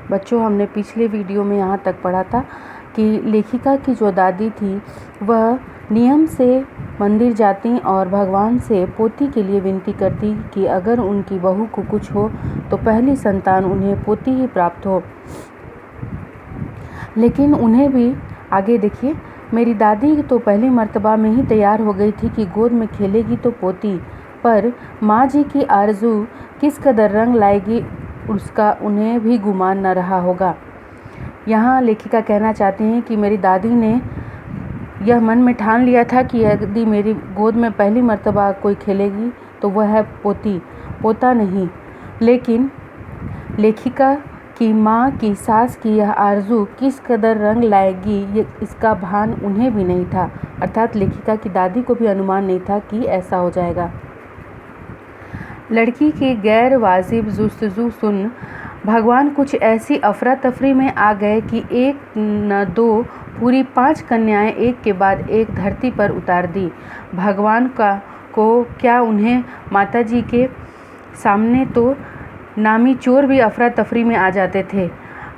बच्चों, हमने पिछले वीडियो में यहाँ तक पढ़ा था कि लेखिका की जो दादी थी वह नियम से मंदिर जाती और भगवान से पोती के लिए विनती करती कि अगर उनकी बहू को कुछ हो तो पहली संतान उन्हें पोती ही प्राप्त हो। लेकिन उन्हें भी आगे देखिए, मेरी दादी तो पहली मर्तबा में ही तैयार हो गई थी कि गोद में खेलेगी तो पोती, पर माँ जी की आरज़ू किस कदर रंग लाएगी उसका उन्हें भी गुमान न रहा होगा। यहाँ लेखिका कहना चाहती हैं कि मेरी दादी ने यह मन में ठान लिया था कि यदि मेरी गोद में पहली मर्तबा कोई खेलेगी तो वह है पोती, पोता नहीं। लेकिन लेखिका कि माँ की सास की यह आरज़ू किस कदर रंग लाएगी ये इसका भान उन्हें भी नहीं था, अर्थात लेखिका की दादी को भी अनुमान नहीं था कि ऐसा हो जाएगा। लड़की की गैर वाजिब जुस्तजू सुन भगवान कुछ ऐसी अफरा तफरी में आ गए कि एक न दो पूरी 5 कन्याएं एक के बाद एक धरती पर उतार दी। भगवान को क्या, उन्हें माताजी के सामने तो नामी चोर भी अफरा तफरी में आ जाते थे।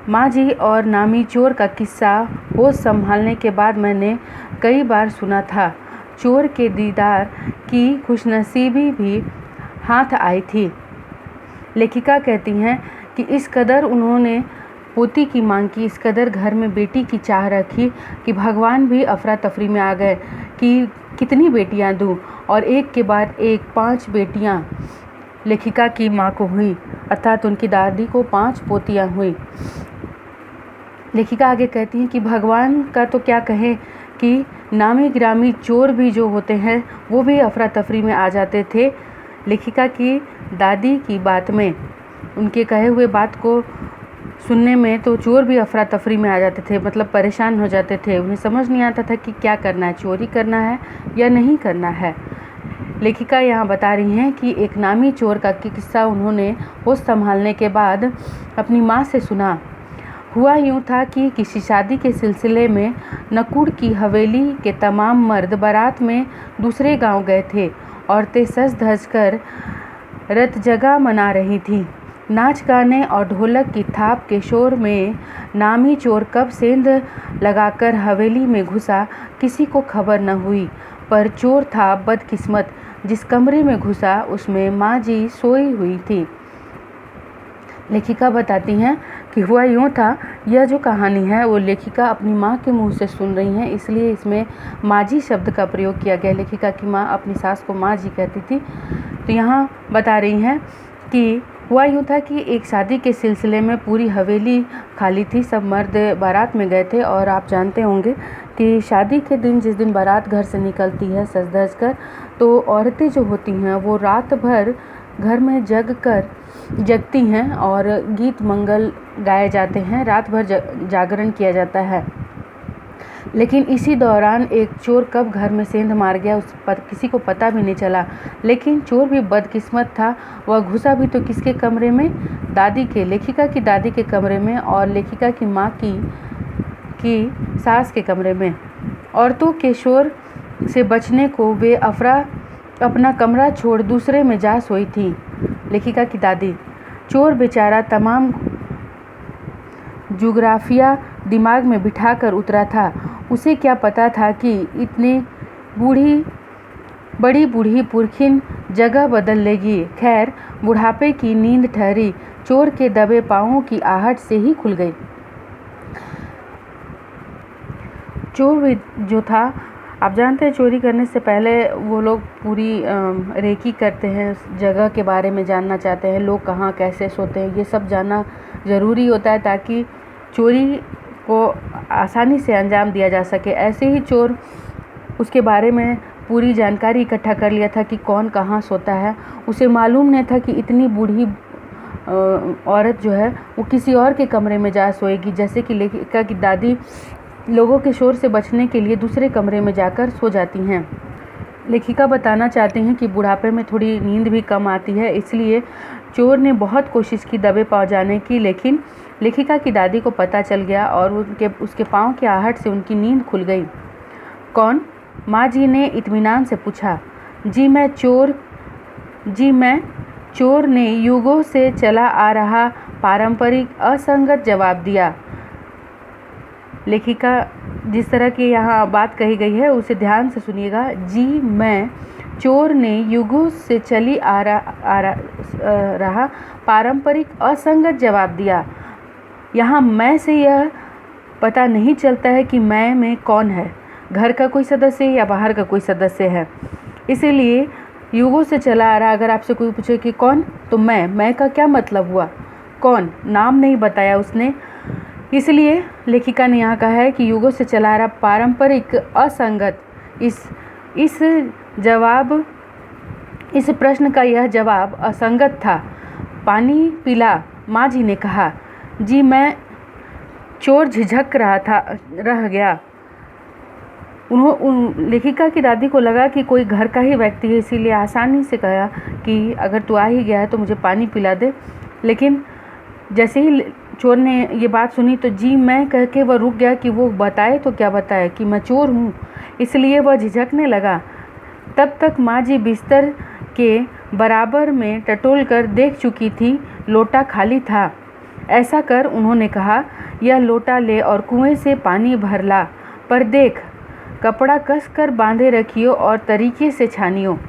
माँ जी और नामी चोर का किस्सा होश संभालने के बाद मैंने कई बार सुना था। चोर के दीदार की खुशनसीबी भी हाथ आई थी। लेखिका कहती हैं कि इस कदर उन्होंने पोती की मांग की, इस कदर घर में बेटी की चाह रखी कि भगवान भी अफरा तफरी में आ गए कि कितनी बेटियां दूं, और एक के बाद एक 5 बेटियां लेखिका की माँ को हुई, अर्थात उनकी दादी को 5 पोतियां हुई। लेखिका आगे कहती हैं कि भगवान का तो क्या कहें कि नामी ग्रामी चोर भी जो होते हैं वो भी अफरा तफरी में आ जाते थे लेखिका की दादी की बात में। उनके कहे हुए बात को सुनने में तो चोर भी अफरा तफरी में आ जाते थे, मतलब परेशान हो जाते थे। उन्हें समझ नहीं आता था कि क्या करना है, चोरी करना है या नहीं करना है। लेखिका यहाँ बता रही हैं कि एक नामी चोर का किस्सा उन्होंने होश संभालने के बाद अपनी माँ से सुना। हुआ यूँ था कि किसी शादी के सिलसिले में नकुड़ की हवेली के तमाम मर्द बारात में दूसरे गांव गए थे। औरतें सज धज कर रत जगह मना रही थीं। नाच गाने और ढोलक की थाप के शोर में नामी चोर कब सेंध लगाकर हवेली में घुसा किसी को खबर न हुई, पर चोर था बदकिस्मत। जिस कमरे में घुसा उसमें माँ जी सोई हुई थी। लेखिका बताती हैं कि हुआ यूँ था, यह जो कहानी है वो लेखिका अपनी माँ के मुंह से सुन रही हैं, इसलिए इसमें माँ जी शब्द का प्रयोग किया गया। लेखिका की माँ अपनी सास को माँ जी कहती थी। तो यहाँ बता रही हैं कि हुआ यूँ था कि एक शादी के सिलसिले में पूरी हवेली खाली थी, सब मर्द बारात में गए थे। और आप जानते होंगे कि शादी के दिन जिस दिन बारात घर से निकलती है सज धज कर, तो औरतें जो होती हैं वो रात भर घर में जगती हैं और गीत मंगल गाए जाते हैं, रात भर जागरण किया जाता है। लेकिन इसी दौरान एक चोर कब घर में सेंध मार गया उस पर किसी को पता भी नहीं चला। लेकिन चोर भी बदकिस्मत था, वह घुसा भी तो किसके कमरे में, दादी के, लेखिका की दादी के कमरे में, और लेखिका की माँ की सास के कमरे में। औरतों के शोर से बचने को वे अपना कमरा छोड़ दूसरे में जा सोई थी। लेखिका की दादी, चोर बेचारा तमाम जुग्राफिया दिमाग में बिठाकर उतरा था। उसे क्या पता था कि इतनी बड़ी बूढ़ी पुरखिन जगह बदल लेगी। खैर, बुढ़ापे की नींद ठहरी, चोर के दबे पाँवों की आहट से ही खुल गई। चोर भी जो था, आप जानते हैं चोरी करने से पहले वो लोग पूरी रेकी करते हैं, जगह के बारे में जानना चाहते हैं, लोग कहाँ कैसे सोते हैं, ये सब जानना ज़रूरी होता है ताकि चोरी को आसानी से अंजाम दिया जा सके। ऐसे ही चोर उसके बारे में पूरी जानकारी इकट्ठा कर लिया था कि कौन कहाँ सोता है। उसे मालूम नहीं था कि इतनी बूढ़ी औरत जो है वो किसी और के कमरे में जा सोएगी। जैसे कि लेखिका की दादी लोगों के शोर से बचने के लिए दूसरे कमरे में जाकर सो जाती हैं। लेखिका बताना चाहती हैं कि बुढ़ापे में थोड़ी नींद भी कम आती है, इसलिए चोर ने बहुत कोशिश की दबे पाँव जाने की, लेकिन लेखिका की दादी को पता चल गया और उसके पाँव की आहट से उनकी नींद खुल गई। कौन? माँ जी ने इत्मीनान से पूछा। जी मैं चोर ने युगों से चला आ रहा पारंपरिक असंगत जवाब दिया। लेखिका जिस तरह की यहाँ बात कही गई है उसे ध्यान से सुनिएगा। जी मैं, चोर ने युगों से चली आ रहा पारंपरिक असंगत जवाब दिया। यहाँ मैं से यह पता नहीं चलता है कि मैं में कौन है, घर का कोई सदस्य या बाहर का कोई सदस्य है। इसीलिए युगों से चला आ रहा, अगर आपसे कोई पूछे कि कौन, तो मैं का क्या मतलब हुआ, कौन, नाम नहीं बताया उसने। इसलिए लेखिका ने यहाँ कहा है कि युगों से चला आ रहा पारंपरिक असंगत, इस प्रश्न का यह जवाब असंगत था। पानी पिला, माँ जी ने कहा। जी मैं, चोर झिझक रह गया। लेखिका की दादी को लगा कि कोई घर का ही व्यक्ति है, इसीलिए आसानी से कहा कि अगर तू आ ही गया है तो मुझे पानी पिला दे। लेकिन जैसे ही चोर ने ये बात सुनी तो जी मैं कह के वह रुक गया कि वो बताए तो क्या बताए कि मैं चोर हूँ, इसलिए वह झिझकने लगा। तब तक माँ जी बिस्तर के बराबर में टटोल कर देख चुकी थी, लोटा खाली था। ऐसा कर उन्होंने कहा, यह लोटा ले और कुएं से पानी भर ला, पर देख कपड़ा कस कर बांधे रखियो और तरीके से छानियो।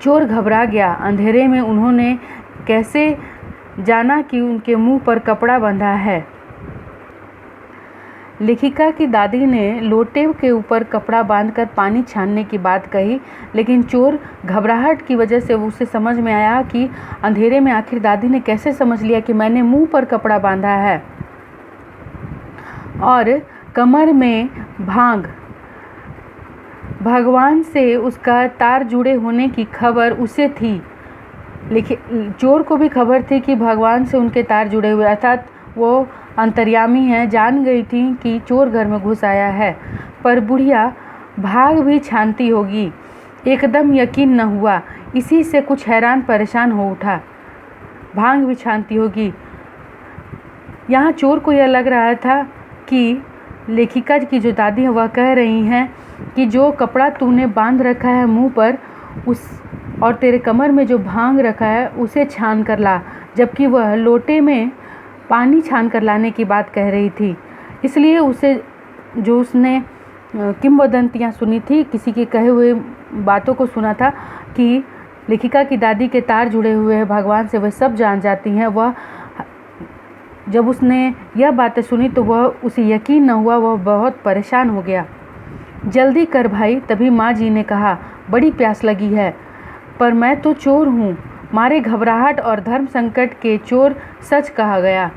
चोर घबरा गया। अंधेरे में उन्होंने कैसे जाना कि उनके मुंह पर कपड़ा बंधा है। लेखिका की दादी ने लोटे के ऊपर कपड़ा बांधकर पानी छानने की बात कही, लेकिन चोर घबराहट की वजह से उसे समझ में आया कि अंधेरे में आखिर दादी ने कैसे समझ लिया कि मैंने मुंह पर कपड़ा बांधा है। और कमर में भगवान से उसका तार जुड़े होने की खबर उसे थी। चोर को भी खबर थी कि भगवान से उनके तार जुड़े हुए, अर्थात वो अंतर्यामी है। जान गई थी कि चोर घर में घुस आया है, पर बुढ़िया भाग भी छानती होगी, एकदम यकीन न हुआ। इसी से कुछ हैरान परेशान हो उठा। भाग भी छानती होगी। यहाँ चोर को यह लग रहा था कि लेखिका की जो दादी है वह कह रही हैं कि जो कपड़ा तूने बांध रखा है मुंह पर और तेरे कमर में जो भांग रखा है उसे छान कर ला, जबकि वह लोटे में पानी छान कर लाने की बात कह रही थी। इसलिए उसने किंवदंतियाँ सुनी थी, किसी के कहे हुए बातों को सुना था कि लेखिका की दादी के तार जुड़े हुए हैं भगवान से, वह सब जान जाती हैं। वह जब उसने यह बातें सुनी तो उसे यकीन न हुआ, वह बहुत परेशान हो गया। जल्दी कर भाई, तभी माँ जी ने कहा, बड़ी प्यास लगी है। पर मैं तो चोर हूँ। मारे घबराहट और धर्म संकट के चोर सच कहा गया।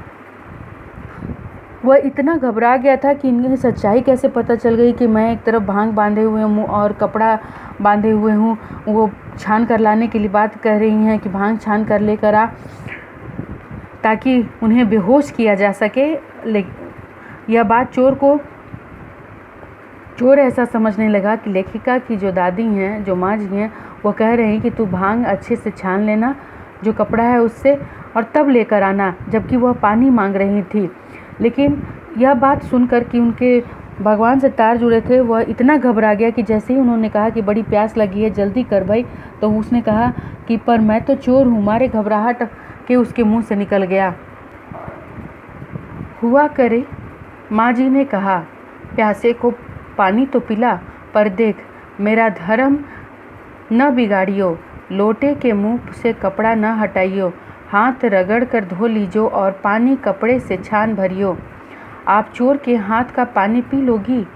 वह इतना घबरा गया था कि इन्हें सच्चाई कैसे पता चल गई कि मैं एक तरफ भांग बांधे हुए हूँ और कपड़ा बांधे हुए हूँ। वो छान कर लाने के लिए बात कह रही हैं कि भांग छान कर लेकर आ, ताकि उन्हें बेहोश किया जा सके। यह बात चोर ऐसा समझने लगा कि लेखिका की जो दादी हैं, जो माँ जी हैं, वो कह रहे हैं कि तू भांग अच्छे से छान लेना जो कपड़ा है उससे, और तब लेकर आना, जबकि वह पानी मांग रही थी। लेकिन यह बात सुनकर कि उनके भगवान से तार जुड़े थे, वह इतना घबरा गया कि जैसे ही उन्होंने कहा कि बड़ी प्यास लगी है, जल्दी कर भाई, तो उसने कहा कि पर मैं तो चोर हूँ। मारे घबराहट के उसके मुंह से निकल गया, हुआ करे। माँ जी ने कहा, प्यासे को पानी तो पिला, पर देख मेरा धर्म न बिगाड़ियो, लोटे के मुंह से कपड़ा न हटाइयो, हाथ रगड़ कर धो लीजो और पानी कपड़े से छान भरियो। आप चोर के हाथ का पानी पी लोगी,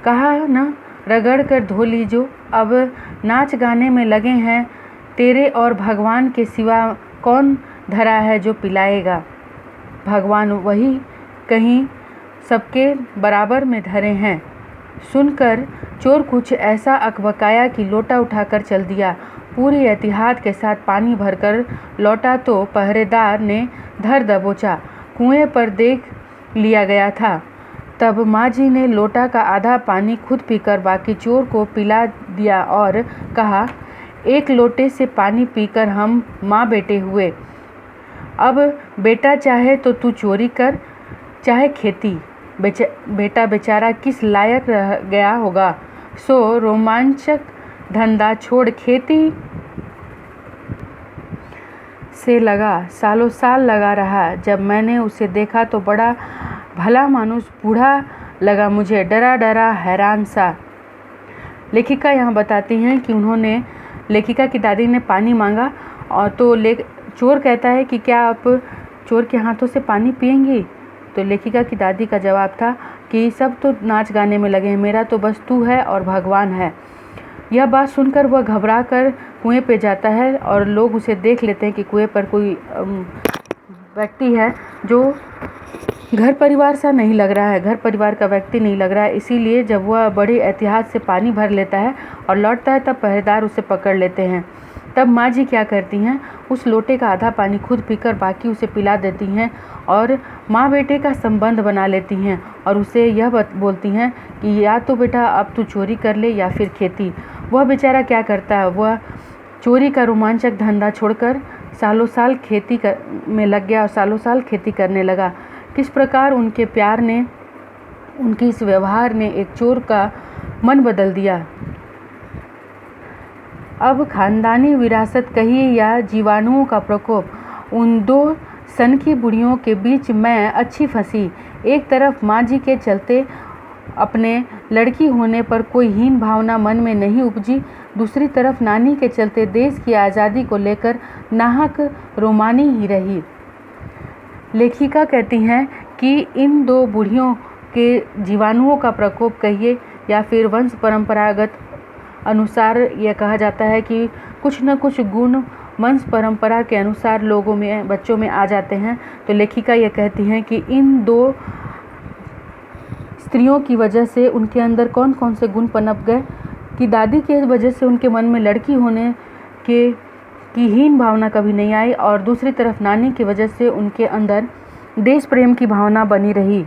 कहा न रगड़ कर धो लीजो। अब नाच गाने में लगे हैं, तेरे और भगवान के सिवा कौन धरा है जो पिलाएगा। भगवान वही कहीं सबके बराबर में धरे हैं। सुनकर चोर कुछ ऐसा अकबकाया कि लोटा उठाकर चल दिया। पूरे एहतियात के साथ पानी भरकर लौटा तो पहरेदार ने धर दबोचा कुएं पर देख लिया गया था। तब माँ जी ने लोटा का आधा पानी खुद पीकर बाकी चोर को पिला दिया और कहा, एक लोटे से पानी पीकर हम माँ बेटे हुए। अब बेटा चाहे तो तू चोरी कर, चाहे खेती। बेटा बेचारा किस लायक रह गया होगा, सो रोमांचक धंधा छोड़ खेती से लगा, सालों साल लगा रहा। जब मैंने उसे देखा तो बड़ा भला मानुस बूढ़ा लगा मुझे, डरा डरा हैरान सा। लेखिका यहाँ बताती हैं कि लेखिका की दादी ने पानी मांगा और तो चोर कहता है कि क्या आप चोर के हाथों से पानी पिएंगी? तो लेखिका की दादी का जवाब था कि सब तो नाच गाने में लगे हैं, मेरा तो बस तू है और भगवान है। यह बात सुनकर वह घबरा कर कुएं पे जाता है और लोग उसे देख लेते हैं कि कुएं पर कोई व्यक्ति है जो घर परिवार सा नहीं लग रहा है, घर परिवार का व्यक्ति नहीं लग रहा है। इसीलिए जब वह बड़े एहतियात से पानी भर लेता है और लौटता है तब पहरेदार उसे पकड़ लेते हैं। तब माँ जी क्या करती हैं, उस लोटे का आधा पानी खुद पीकर बाकी उसे पिला देती हैं और माँ बेटे का संबंध बना लेती हैं और उसे यह बोलती हैं कि या तो बेटा अब तू चोरी कर ले या फिर खेती। वह बेचारा क्या करता है, वह चोरी का रोमांचक धंधा छोड़कर सालों साल खेती में लग गया और सालों साल खेती करने लगा। किस प्रकार उनके प्यार ने, उनके इस व्यवहार ने एक चोर का मन बदल दिया। अब खानदानी विरासत कहिए या जीवाणुओं का प्रकोप, उन दो सनकी बुढ़ियों के बीच मैं अच्छी फंसी। एक तरफ माँ जी के चलते अपने लड़की होने पर कोई हीन भावना मन में नहीं उपजी, दूसरी तरफ नानी के चलते देश की आज़ादी को लेकर नाहक रोमानी ही रही। लेखिका कहती हैं कि इन दो बुढ़ियों के जीवाणुओं का प्रकोप कहिए या फिर वंश परंपरागत अनुसार यह कहा जाता है कि कुछ न कुछ गुण वंश परंपरा के अनुसार लोगों में, बच्चों में आ जाते हैं। तो लेखिका यह कहती हैं कि इन दो स्त्रियों की वजह से उनके अंदर कौन कौन से गुण पनप गए कि दादी की वजह से उनके मन में लड़की होने की हीन भावना कभी नहीं आई और दूसरी तरफ नानी की वजह से उनके अंदर देश प्रेम की भावना बनी रही।